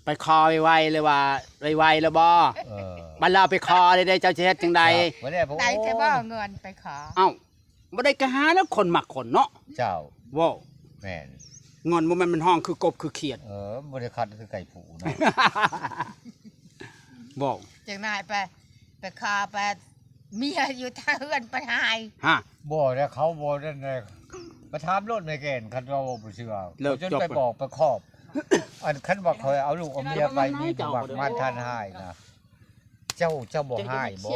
ไปคอไวๆเลยว่าไวๆแล้วบ่บัดเราไปคอได้เจ้าสิเฮ็ดจังใดบ่ได้ได้แต่บ่เงินไปขอเอ้าบ่ได้กะหาแล้วคนมักคนเนาะเจ้าว้าแม่นงอนบ่แม่นมันห้องคือกบคือเขียดบ่ได้คัดคือไก่ผูเนาะบ่จังนายไปขอไปเมียอยู่ทางเฮือนไปหายฮะบ่ได้เขาบ่ได้มาถามรถในแก่นคันเราบ่เชื่อจนไปบอกไปครอบอันคันว่าคอยเอาลูกเอาเมียไปมีผู้บักมาทานหายนะเจ้าบ่หายบ่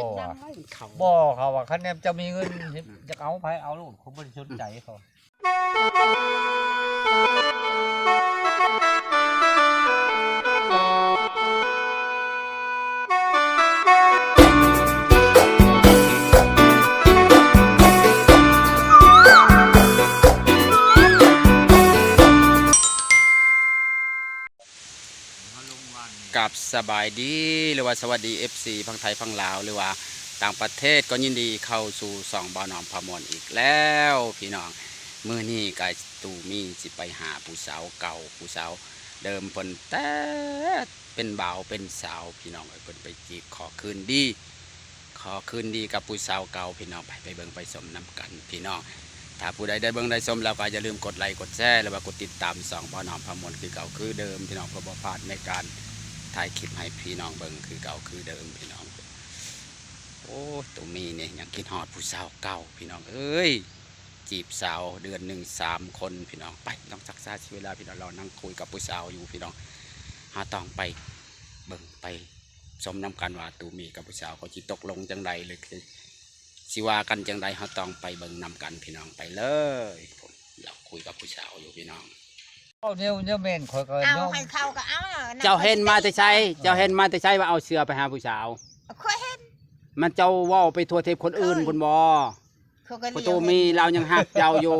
บ่เขาว่าคันแนมจะมีเงินจะเอาไปเอาลูกเขาบ่ได้สนใจเขากับสบายดีหรือว่าสวัสดี FC พังไทยพังลาวหรือว่าต่างประเทศก็ยินดีเข้าสู่2บ่อน้อมพมรอีกแล้วพี่น้องมื้อนี้ก็ตู่มีสิไปหาผู้สาวเก่าผู้สาวเดิมเพิ่นแต่เป็นบ่าวเป็นสาวพี่น้องเพิ่นไปจีบขอคืนดีกับผู้สาวเก่าพี่น้องไปเบิ่งไปชมน้ำกันพี่น้องถ้าผู้ใดได้เบิ่งได้ชมแล้วก็อย่าลืมกดไลค์กดแชร์แล้วก็กดติดตาม2บ่อน้อมพมรคือเก่าคือเดิมพี่น้องเพื่อบ่พลาดในการถ่ายคลิปให้พี่น้องเบิ่งคือเก่าคือเดิมพี่น้องโอ้ตัวมีเนี่ยยังคิดฮอดผู้สาวเก่าพี่น้องเอ้ยจีบสาวเดือนหนึ่ง3 คนพี่น้องไปต้องศึกษาชีวิตเวลาพี่น้องเรานั่งคุยกับผู้สาวอยู่พี่น้องหาต้องไปเบิ่งไปสมน้ำกันว่าตัวมีกับผู้สาวเขาจิตกลงจังใดเลยสิว่ากันจังใดเขาต้องไปเบิ่งนำกันพี่น้องไปเลยผมเราคุยกับผู้สาวอยู่พี่น้องเอาเนี่ยแม่นคอยก็เอาให้เขาก็เอาเจ้าเห็นมาแต่ใช้ว่าเอาเสือไปหาผู้สาวเคยเห็นมันเจ้าว่าไปทัวเทพคนอื่นคนบ่ประตูมีเรายังหักเจ้าอยู่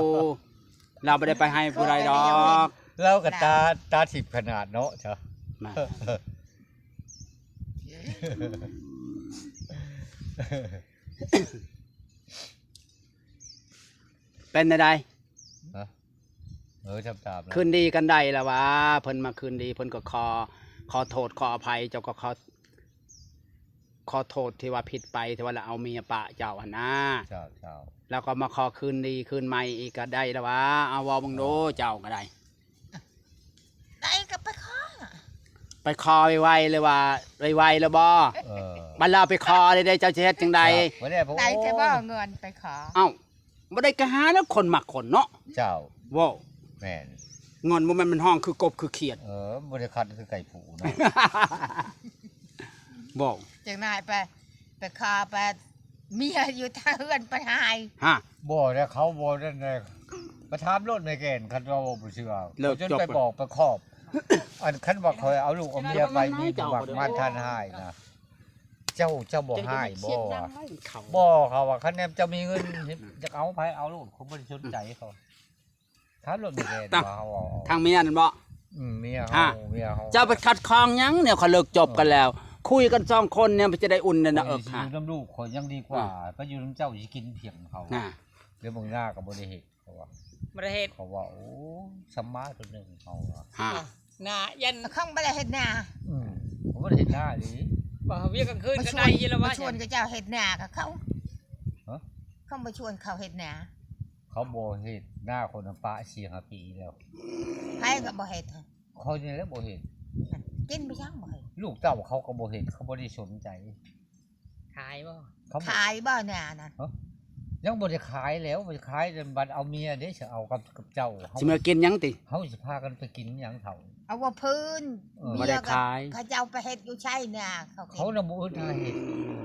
เราไม่ได้ไปให้ผู้ใดดอกเรากับตาถิบขนาดเนาะเจ้าเป็นอะไรคืนดีกันได้แล้ววะเพิ่นมาคืนดีเพิ่นก็ขอโทษขออภัยเจ้าก็ขอโทษที่ว่าผิดไปที่ว่าเราเอาเมียปะเจ้านะแล้วก็มาขอคืนดีคืนใหม่อีกก็ได้แล้ววะเอาวอบังโดเจ้าก็ได้ก็ไปคอไวๆเลยว่าไวๆแล้วบ่บัดเราไปคอได้เจ้าสิเฮ็ดจังใดได้แต่บ่เงินไปขอเอ้าบ่ได้กะหาแล้วคนมักคนเนาะเจ้าว้าแม่นงอนบ่แม่นมันห้องคือกบคือเขียดบ่ได้คัดคือไก่ผูเนาะบอกจังนายไปขอไปเมียอยู่ทางเฮือนไปหายฮะบ่ได้เขาบ่ได้มาถามรถในแก่นคันเราบ่เชื่อจนไปบอกไปครอบอันคันว่าคอยเอาลูกเอาเมียไปมีผู้บักมาทานหายนะเจ้าบ่หายบ่เขาว่าคันแนมจะมีเงินจะเอาไปเอาลูกเขาบ่ได้สนใจเขาถามรถในแก่นว่าเขาทางเมียนั่นบ่เมียเขาเจ้าไปคัดคองยังเนี่ยเขาเลิกจบกันแล้วคุยกัน2 คนเนี่ยมันจะได้อุ่นเนี่ยนะค่ะอยู่น้ำลูกข่อยยังดีกว่าก็อยู่น้ำเจ้าสิกินเพียงเขาเดี๋ยวบางหน้าก็บ่ได้เฮ็ดเขาว่าบ่ได้เฮ็ดเขาว่าโอ้สัมมาตัวนึงเขาว่าหน้ายันข้างบ่ได้เฮ็ดหน้าผมบ่ได้เฮ็ดหน้าดิบ่เวียกลางคืนก็ได้ยินแล้วว่าชวนกับเจ้าเฮ็ดหน้ากับเขาเขาบ่ชวนเขาเฮ็ดหน้าเขาบ่เฮ็ดหน้าคนน้ำปลา4-5 ปีแล้วไผก็บ่เฮ็ดเขานี่แหละบ่เฮ็ดกินไปยังบ่ลูกเต้าเขาก็บ่เห็นเขาบ่ได้สนใจขายบ่ขายบ่เนี่ยนั่นยังบ่ได้ขายแล้วไปขายจนบัดเอาเมียเด้สิเอากับเจ้าเฮาสิมากินหยังติเฮาสิพากันไปกินหยังเฒ่าเอาว่าพื้นบ่ได้ขายเขาเจ้าไปเฮ็ดอยู่ใช่เนี่ยเขาน่ะบ่อึดหน้าเฮ็ด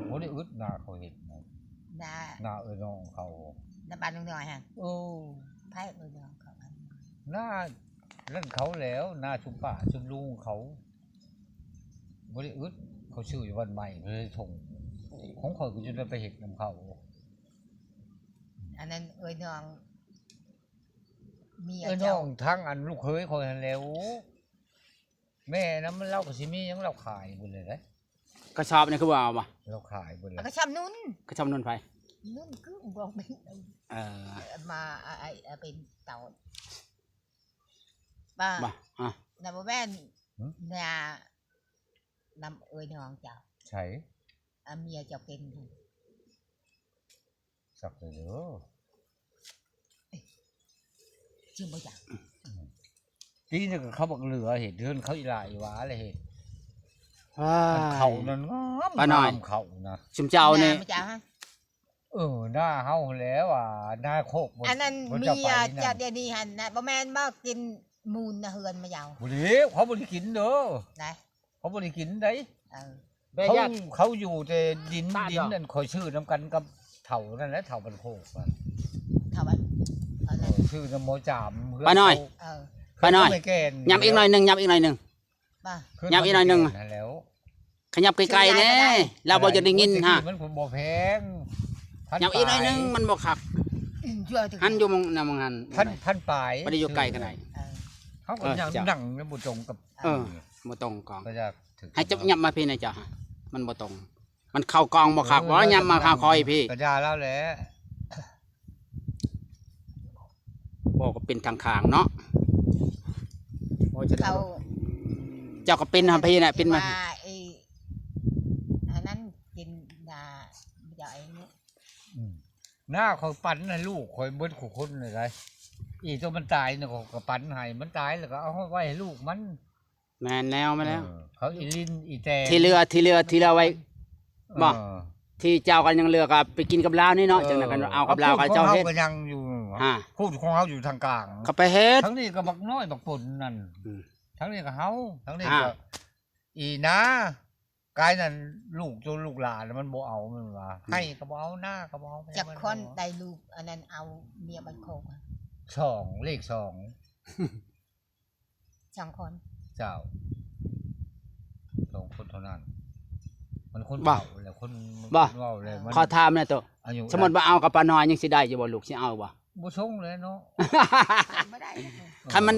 บ่ได้อึดหน้าเขาเฮ็ดหน้าน้องเขาน้าบ้านน้อยฮะโอ้ไผน้องเขาหน้านั่นเขาแล้วหน้าชุมป้าชุมลุงเขาบ่ได้อึดเขาชื่ออยู่วันใหม่เลยทงของข่อยก็จะไปเฮ็ดนำเขาอันนั้นน้องเมียน้องทั้งอันลูกเคยข่อยหั่นแล้วแม่นำมันเล่าก็สิมีหยังเราขายเบิดเลยเด้กระสอบนี่คือว่าเอาบ่เราขายเบิดเลยกระชับนุ่นไผนุ่นคือบ่เป็นมาเป็นเต่าบ่น่ะบ่แม่นน่ะ นำเอ้ยน้องเจ้า ใช่ เมียเจ้าเป็น สักเลยเด้อ ชื่อบ่อยาก ทีนี่ก็เขาบอกเหลือเห็ดเดือนเขาอีหลายหวาเลยเห็ด ว้า เขานั่นงาม ป้าน้อย เขานะ ชุมเจ้านี่ บ่จ้าฮะ หน้าเฮาแล้วหน้าโคกบ่ อันนั้น บ่ เมี จะ ย ไป จะ นั่น เดี๋ยวนี้หั่นน่ะบ่แม่นบ่กินมูลนะเฮือนมายาว บ่ได้เขาบ่ได้กินเด้อ ได้ เขาบ่ได้กินได้ เออ เขาอยู่แต่ดิน ตาด ดิน อก นั่นคอยชื่อน้ำกันกับเฒ่านั่นแหละเฒ่าบันโคกอะ เท่านั้นเอาเลย ชื่อน้ำโมจาม ป้าน้อย เออ ป้าน้อย ไม่แก่น ย้ำอีกหน่อยหนึงย้ำอีกหน่อยหนึง ป่ะ ขึ้ ย้ำอีกหน่อยหนึ่ง ไม่แก่แล้ว ขยับไกลๆแน่เราบ่จะได้ยินฮะ มันบ่แพง ย้ำอีกหน่อยหนึงมันบ่คัก ช่วยถึง หันอยู่มองนำมองหัน พันปลาย บ่ได้อยู่ไกลกันไหน เออ เขาก็ยัง จ้ะ นั่งในบุตรงกับ เออบ่ตรงกอง ก็จะถึง ให้จับยับมาพี่หนะจ๊ะมันบ่ตรง มันเข้ากองบ่คักบ่ยับมาคาคอยพี่ กระยาแล้วแหละ บ่ก็เป็นทางข้างเนาะบ่จะได้ เขา เจ้าก็เป็นพี่น่ะเป็นมา ว่าไอ้อันนั้นกินยาเดี๋ยวไอ้นี่ หน้าคอยปั้นให้ลูกคอยเบิ้ลขู่คนเลยไรอีตัวมันตายเนี่ยก็ปั้นให้มันตายแล้วก็เอาไว้ให้ลูกมัน แม่นแล้วมาแล้ว เขาอีลินอีแต ที่เรือไว้ บ่ ที่เจ้ากันยังเลือกอะไปกินกับลาวนี่เนาะจังนั้นกันเอากับลาวกับเจ้าเฮ็ด ก็ยังอยู่ อ่า พูดของเขาอยู่ทางกลาง เขาไปเฮ็ด ทั้งนี้ก็บักน้อยบักปุ่นนั่น อืม ทั้งนี้ก็เฮาทั้งนี้ อ่า ก็อีนะกายนั่นลูกจนลูกหลานมันบ่เอามันว่าให้ก็บ่เอาหน้าก็บ่เอา จักคนได้ลูกอันนั้นเอาเมียบันโคงอะ สองเลขสอง 2 คน เจ้าสองคนเท่านั้น มันคน บ่ เฒ่าแล้วคน บ่ เว้าเลยมัน ขอถามหน่อยตัว อายุ สมมุติว่าเอากับป้าน้อยยังสิได้อยู่บ่ลูกสิเอาบ่ บ่ชงเลยเนาะ ไม่ได้นะ คันมัน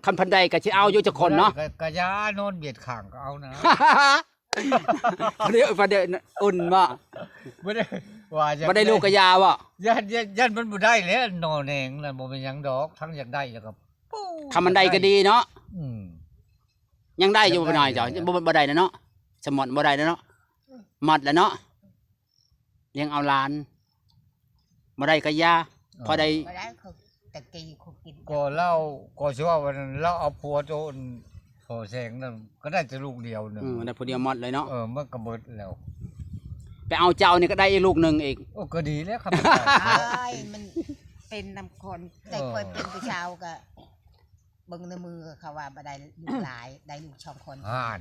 คันพันใดก็สิเอาอยู่จักคนเนาะ กะยานอนเบียดข้างก็เอานะ เดี๋ยวประเดี๋ยวอุ่นบ่ บ่ได้ว่าจะ บ่ได้ลูกกะยาบ่ ยันมันบ่ได้แล้วนอนแหงนั่นบ่เป็นหยังดอกทั้งอยากได้แล้วก็ปู๊ ถ้ามันได้ก็ดีเนาะ อืม ยังได้อยู่บ่น้อยจ้ะบ่ได้นะเนาะสมอนบ่ได้นะเนาะหมดแล้วเนาะเลี้ยงเอาหลานบ่ได้ก็ยาพอได้ ไม่ได้เขาตะกี้เขากิน ก็เล่าก็สิว่าวันนั้นเราเอาผัวโจนพอแสงนั่นก็ได้แต่ลูกเดียวนึง ได้ผู้เดียวหมดเลยเนาะ มันก็เบิดแล้ว ไปเอาเจ้านี่ก็ได้อีกลูกหนึงอีก โอ้ก็ดีแล้วครับ ไอ้มันเป็นนำคนแต่เคยเป็นผู้ชาวก็เบิ่งในมือเขาว่าบ่ได้ลูกหลายได้ลูก2 คน ห่าน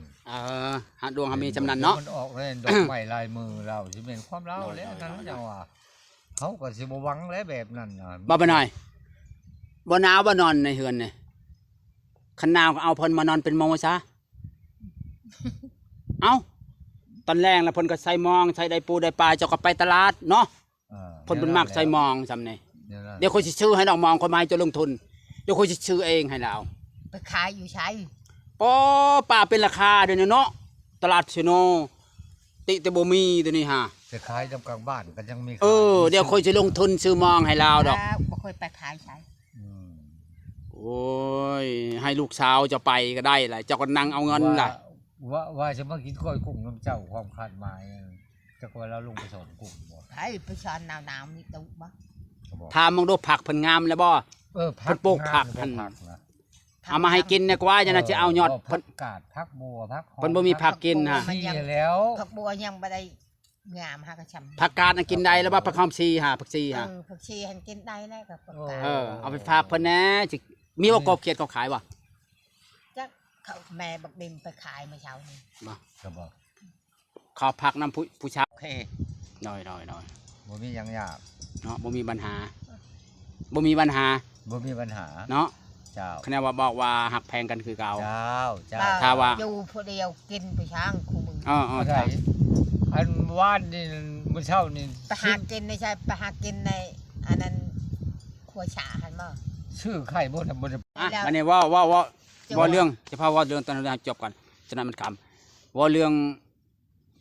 หาดวงเฮามีจำนันเนาะ มันออกเลยดอกไม้ลายมือเราสิเป็นความเล่าแล้วนั่นจังว่าเขาก็สิบ่หวังแล้วแบบนั้นน่ะ บ่ไปหน่อยบ่หนาวบ่นอนในเฮือนนี่คันหนาวก็เอาเพิ่นมานอนเป็นโมซะ เอ้าตอนแรกแล้วเพิ่นก็ใส่มองใส่ได้ปูได้ปลาเจ้าก็ไปตลาดเนาะเพิ่นเป็นมักใส่มองซำนี่เดี๋ยวคนสิซื้อให้ดอกมองคนมาให้เจะลงทุนเดี๋ยวคนสิซื้อเองให้เรา ไปขายอยู่ใช้ ป้อป้าเป็นราคาเดี๋ยวนี้เนาะตลาดชิโนติแต่บ่มีตัวนี้ฮะ จะขายตามกลางบ้านก็ยังมีขาย เดี๋ยวคนสิลงทุนซื้อมองให้เราดอก บ่เคยไปขายใช้ อืม โอ้ยให้ลูกสาวเจะไปก็ได้แหละเจ้าก็นั่งเอาเงินล่ะ ว่าจะมากินก้อยกุ้งน้ำเจ้าความคาดหมายจะว่าเราลงไปสอนกุ้งบ่ ไอ้ไปช้อนหนาวๆนี่ตุบ่ เขาบอก ถามมึงดูผักเพิ่นงามแล้วบ่ เพิ่นปลูกผัก พั หั่ น น ผักนะ เอามาให้กินเนี่ยกว่าจะน่าจะเอายอด ผั เพิ่น กกาดผักบัวผักหอม เพิ่นบ่มีผักกินฮะ ที่แล้ว ผักบัวยังบ่ได้งามหากระชำ ผักกาดน่ะกินได้แล้วบ่ผักหอมชีฮะผักชีฮะ ผักชีหันกินได้แล้วกับผักกาด เอาไปฝากเพิ่นแหน่สิมีว่ากบเขียดเขาขายบ่ จักเขาแม่บักดิมไปขายเมื่อเช้านี้ ก็บอก ขอผักน้ำผู้ชาย โอเค น้อย บ่มีหยังยาก เนาะบ่มีปัญหาบ่มีปัญหา บ่มีปัญหา เนาะ เจ้า คะแนนว่าบอกว่าหักแพงกันคือเก่า เจ้าเจ้า ถ้าว่า อยู่ผู้เดียวกินไปช้างคู่มือ อ๋อ ใช่อันว่านนี่มื้อเช้านี่ ไปหากินในใช่ไปหากินในอันนั้นครัวฉาหันบ่ ชื่อไข่บ่ได้บ่ได้ วันนี้ว่าเรื่องเฉพาะว่าเรื่องตอนนี้จบก่อนฉะนั้นมันคำว่าเรื่อง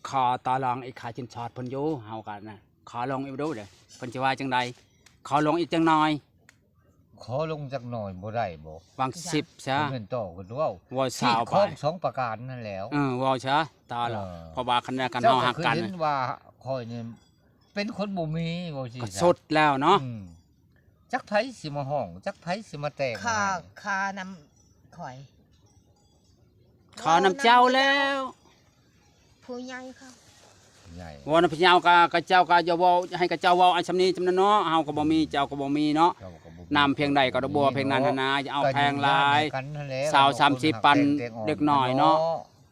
ขอต่อรองไอ้ขาจินชอดเพิ่นอยู่เฮากันนะขอลองอีกดูเด้อเพิ่นสิว่าจังใดขอลงอีกจังหน่อย ขอลงจักหน่อยบ่ได้บ่ วาง10ซะ เงินต่อกันเว้า ว่า ที่ 20 ข้ ไป อง2ประการนั่นแล้ว ว่าซะตาล่ะ เออ เพราะว่าคันกัน เจ้า เฮา ก็ หัก คือ กัน เห็นว่าคอยนี่เป็นคนบ่มีบ่สิ ก็สุดแล้วเนาะ จักไผสิมาห้องจักไผสิมาแต่ง ค่านำข่อย ขอน้ำเจ้าแล้ว ผู้ใหญ่เขา ใหญ่ วอนพญาวกะเจ้าก็อย่าเว้าให้กะเจ้าเว้าอันซำนี้จำนั้นเนาะเฮาก็บ่มีเจ้าก็บ่มีเนาะ เจ้าก็บ่ น้ำเพียงใดก็ดอกบัวเพียงนั้นหั่นนะอย่าเอาแพงหลาย กันนั่นแหละ สาว30ปันเด็กน้อยเนาะ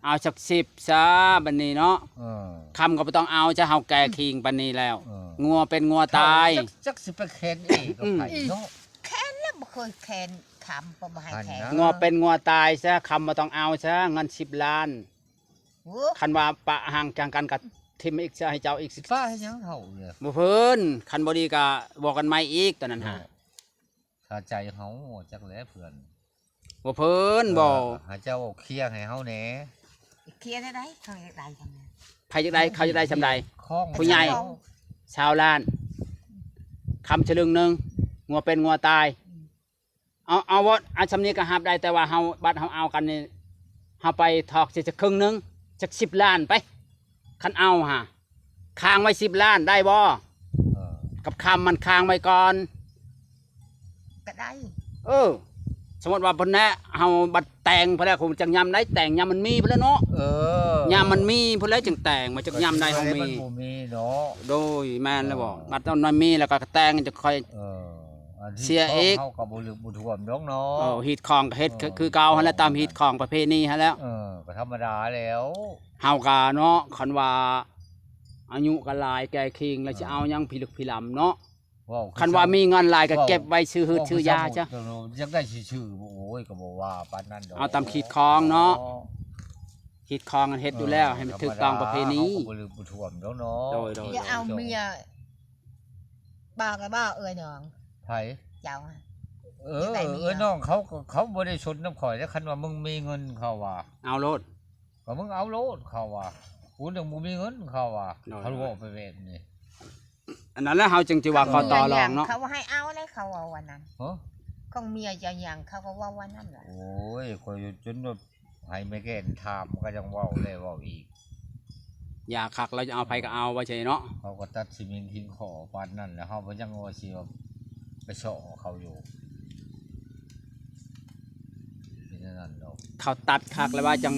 เอาสัก10ซะบัดนี้เนาะ เออ คำก็บ่ต้องเอาจะเฮาแก่คิงปานนี้แล้ว เออ งัวเป็นงัวตาย จักสิไปแค้นเองกับไผเนาะ แค้นแล้วบ่เคยแค้นคำบ่ให้แค้น อันนะ งัวเป็นงัวตายซะคำบ่ต้องเอาซะเงิน10 ล้าน โอ้ คันว่าปะห่างจังกันกับทิมอีกซะให้เจ้าอีก ป้าให้ยังเท่าเลย บ่เพิ่นคันบ่ดีก็บอกกันใหม่อีกตอนนั้นฮะ ถ้าใจเฮาจักแลเพื่อน บ่เพิ่นบ่ หาเจ้าเคลียร์ให้เฮาแหน่ เคลียร์ได้เขาอยากได้จังนั้น ไผจักได้เขาจะได้ซำใด ข้อง ผู้ใหญ่ ชาวล้านคำฉลึงหนึงงัวเป็นงัวตายเอาว่าอันซำนี้ก็รับได้แต่ว่าเฮาบัดเฮาเอากันนี่เฮาไปถอกสิจักครึ่งหนึงจัก10 ล้านไปคันเอาฮะค้างไว้10 ล้านได้บ่ เออ กับคำมันค้างไว้ก่อน ก็ได้ สมมติว่าเพิ่นแนะเฮาบัดแต่งเพิ่นแล้วคงจังยามได้แต่งยามมันมีเพิ่นแล้วเนาะ เออย ามมันมีเพิ่นแล้วจึงแต่งมาจักยามได้เฮามี นบ่มีเนาะ โดยแม่นแล้วบ่บัดตอนนั้นมีแล้วก็แต่งจะค่อย เอออันที่ เสียเอก เฮาก็บ่ลึกบ่ท่วมดอกเนาะ ฮีดของก็เฮ็ดคือเก่าหั่นแหละตามฮีดของประเพณีหั่นแล้ว ก็ธรรมดาแล้ว เฮาก็เนาะคันว่าอายุก็หลายแก่คิงแล้วสิเอาหยังพิลึกพิลำเนาะ ว้า คันว่ามีเงินหลายก็เก็บไว้ซื้อหืดซื้อยาจ้ะ อยากได้ชื่อๆโอ้ยก็บ่ว่าปานนั้นดอก เอาตามขีดคองเนาะ ฮีดของกันเฮ็ดอยู่แล้วให้มันถูกต้องประเพณี เฮาก็บ่ลึกบ่ท่วมดอกเนาะ โดย อย่าเอาเมียบ้าก็บ้าเอ้ยน้อง ไผ เจ้าอะ น้องเขาบ่ได้ชนน้ำข่อยแล้วคันว่ามึงมีเงินเขาว่า เอาโลด ก็มึงเอาโลดเขาว่ากูยังบ่มีเงินเขาว่า น้อย เขาบอกไปแบบนี้ อันนั้นแล้วเฮาจึงสิว่าขอต่อรองเนาะ เขาว่าให้เอาเลยเขาว่าวันนั้น ฮะ ของเมียจะยังเขาก็ว่าวันนั้นแหละ โอ้ยข่อยจนว่าให้แม่แก่นถามก็ยังเว้าเลยเว้าอีก อย่าคักเราจะเอาไปก็เอาว่าใช่เนาะ เขาก็ตัดสิมินทิ้งขอปานนั้นแล้วเฮาบ่ยังว่าสิว่าไปเสาะเขาอยู่เป็นอย่างนั้นดอก เขาตัดคักแล้วว่าจัง